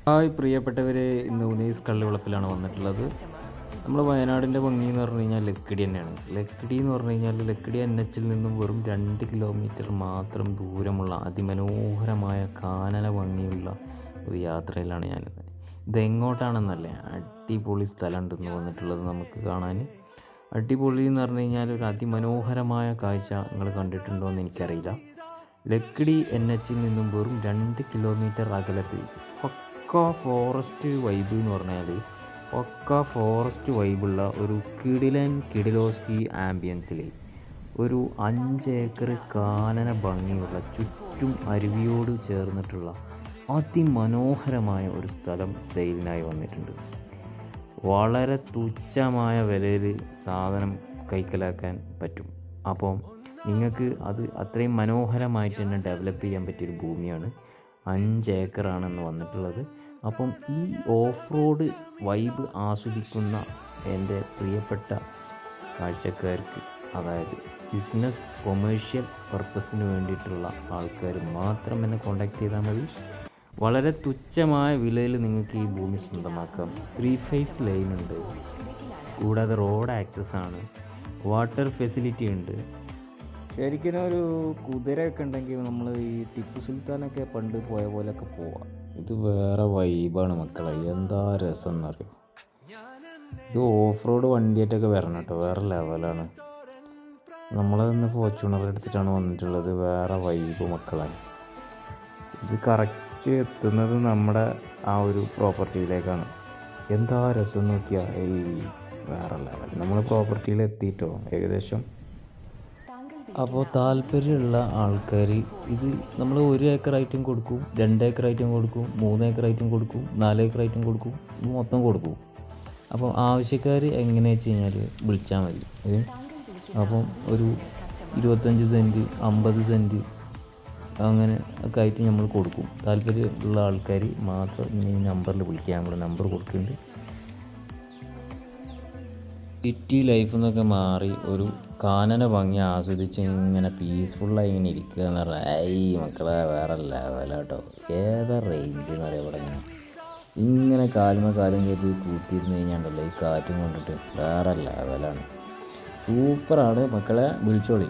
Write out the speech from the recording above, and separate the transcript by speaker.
Speaker 1: Hi പ്രിയപ്പെട്ടവരെ, ഇന്ന് ഉനൈസ് കള്ളിവളപ്പിലാണ് വന്നിട്ടുള്ളത്. നമ്മൾ വയനാടിൻ്റെ ഭംഗി എന്ന് പറഞ്ഞു കഴിഞ്ഞാൽ ലക്കിടി തന്നെയാണ്. ലക്കിടി എന്ന് പറഞ്ഞു കഴിഞ്ഞാൽ ലക്കിടി NH നിന്നും വെറും 2 കിലോമീറ്റർ മാത്രം ദൂരമുള്ള അതിമനോഹരമായ കാനന ഭംഗിയുള്ള ഒരു യാത്രയിലാണ് ഞാനിത്. ഇതെങ്ങോട്ടാണെന്നല്ലേ, അടിപൊളി സ്ഥലം ഉണ്ടെന്ന് വന്നിട്ടുള്ളത് നമുക്ക് കാണാൻ. അടിപൊളി എന്ന് പറഞ്ഞു കഴിഞ്ഞാൽ ഒരു അതിമനോഹരമായ കാഴ്ച നിങ്ങൾ കണ്ടിട്ടുണ്ടോ എന്ന് എനിക്കറിയില്ല. ലക്കിടി NH നിന്നും വെറും 2 കിലോമീറ്റർ അകലത്തിൽ പക്ക ഫോറസ്റ്റ് വൈബ് എന്ന് പറഞ്ഞാൽ പക്ക ഫോറസ്റ്റ് വൈബുള്ള ഒരു കിഡിലോസ്കി ആംബിയൻസിൽ ഒരു 5 ഏക്കർ കാനന ഭംഗിയുള്ള ചുറ്റും അരുവിയോട് ചേർന്നിട്ടുള്ള അതിമനോഹരമായ ഒരു സ്ഥലം സെയിലിനായി വന്നിട്ടുണ്ട്. വളരെ തുച്ഛമായ വിലയിൽ സാധനം കൈക്കലാക്കാൻ പറ്റും. അപ്പം നിങ്ങൾക്ക് അത് അത്രയും മനോഹരമായിട്ട് തന്നെ ഡെവലപ്പ് ചെയ്യാൻ പറ്റിയൊരു ഭൂമിയാണ്. 5 ഏക്കറാണെന്ന് വന്നിട്ടുള്ളത്. അപ്പം ഈ ഓഫ് റോഡ് വൈബ് ആസ്വദിക്കുന്ന എൻ്റെ പ്രിയപ്പെട്ട കാഴ്ചക്കാർക്ക്, അതായത് ബിസിനസ് കൊമേഴ്ഷ്യൽ പർപ്പസിന് വേണ്ടിയിട്ടുള്ള ആൾക്കാർ മാത്രം എന്നെ കോൺടാക്റ്റ് ചെയ്താൽ മതി. വളരെ തുച്ഛമായ വിലയിൽ നിങ്ങൾക്ക് ഈ ഭൂമി സ്വന്തമാക്കാം. 3 ഫേസ് ലൈൻ ഉണ്ട്, കൂടാതെ റോഡ് ആക്സസ് ആണ്, വാട്ടർ ഫെസിലിറ്റി ഉണ്ട്. ശരിക്കും ഒരു കുതിരയൊക്കെ ഉണ്ടെങ്കിൽ നമ്മൾ ഈ ടിപ്പു സുൽത്താനൊക്കെ പണ്ട് പോയ പോലെയൊക്കെ പോവാം. ഇത് വേറെ വൈബാണ് മക്കളെ, എന്താ രസം എന്നറിയോ. ഇത് ഓഫ് റോഡ് വണ്ടിയായിട്ടൊക്കെ വരണം കേട്ടോ, വേറെ ലെവലാണ്. നമ്മളന്ന് ഫോർച്യൂണർ എടുത്തിട്ടാണ് വന്നിട്ടുള്ളത്. വേറെ വൈബ് മക്കളെ. ഇത് കറക്റ്റ് എത്തുന്നത് നമ്മുടെ ആ ഒരു പ്രോപ്പർട്ടിയിലേക്കാണ്. എന്താ രസം നോക്കിയാൽ, വേറെ ലെവൽ. നമ്മൾ പ്രോപ്പർട്ടിയിൽ എത്തിയിട്ടോ ഏകദേശം. അപ്പോൾ താല്പര്യമുള്ള ആൾക്കാർ ഇത് നമ്മൾ 1 ഏക്കറായിട്ടും കൊടുക്കും, 2 ഏക്കറായിട്ടും കൊടുക്കും, 3 ഏക്കറായിട്ടും കൊടുക്കും, 4 ഏക്കറായിട്ടും കൊടുക്കും, മൊത്തം കൊടുക്കും. അപ്പോൾ ആവശ്യക്കാർ എങ്ങനെയാണെന്ന് വെച്ച് കഴിഞ്ഞാൽ വിളിച്ചാൽ മതി. അപ്പം ഒരു 25 സെൻറ്റ് 50 സെൻറ്റ് അങ്ങനെ ഒക്കെ ആയിട്ട് നമ്മൾ കൊടുക്കും. താല്പര്യമുള്ള ആൾക്കാർ മാത്രം ഈ നമ്പറിൽ വിളിക്കുക. നമ്മൾ നമ്പർ കൊടുക്കുന്നുണ്ട്. സിറ്റി ലൈഫ് എന്നൊക്കെ മാറി ഒരു കാനന ഭംഗി ആസ്വദിച്ച് ഇങ്ങനെ പീസ്ഫുള്ളായി ഇങ്ങനെ ഇരിക്കുക എന്ന് പറഞ്ഞാൽ മക്കളെ വേറെ ലെവലാട്ടോ. ഏതാ റേഞ്ച് എന്ന് പറയാം. ഇവിടെ ഇങ്ങനെ കാലും കയറ്റി കൂത്തിയിരുന്ന് കഴിഞ്ഞാണ്ടല്ലോ, ഈ കാറ്റും കൊണ്ടിട്ട് വേറെ ലെവലാണ്. സൂപ്പറാണ് മക്കളെ, വിളിച്ചോളി.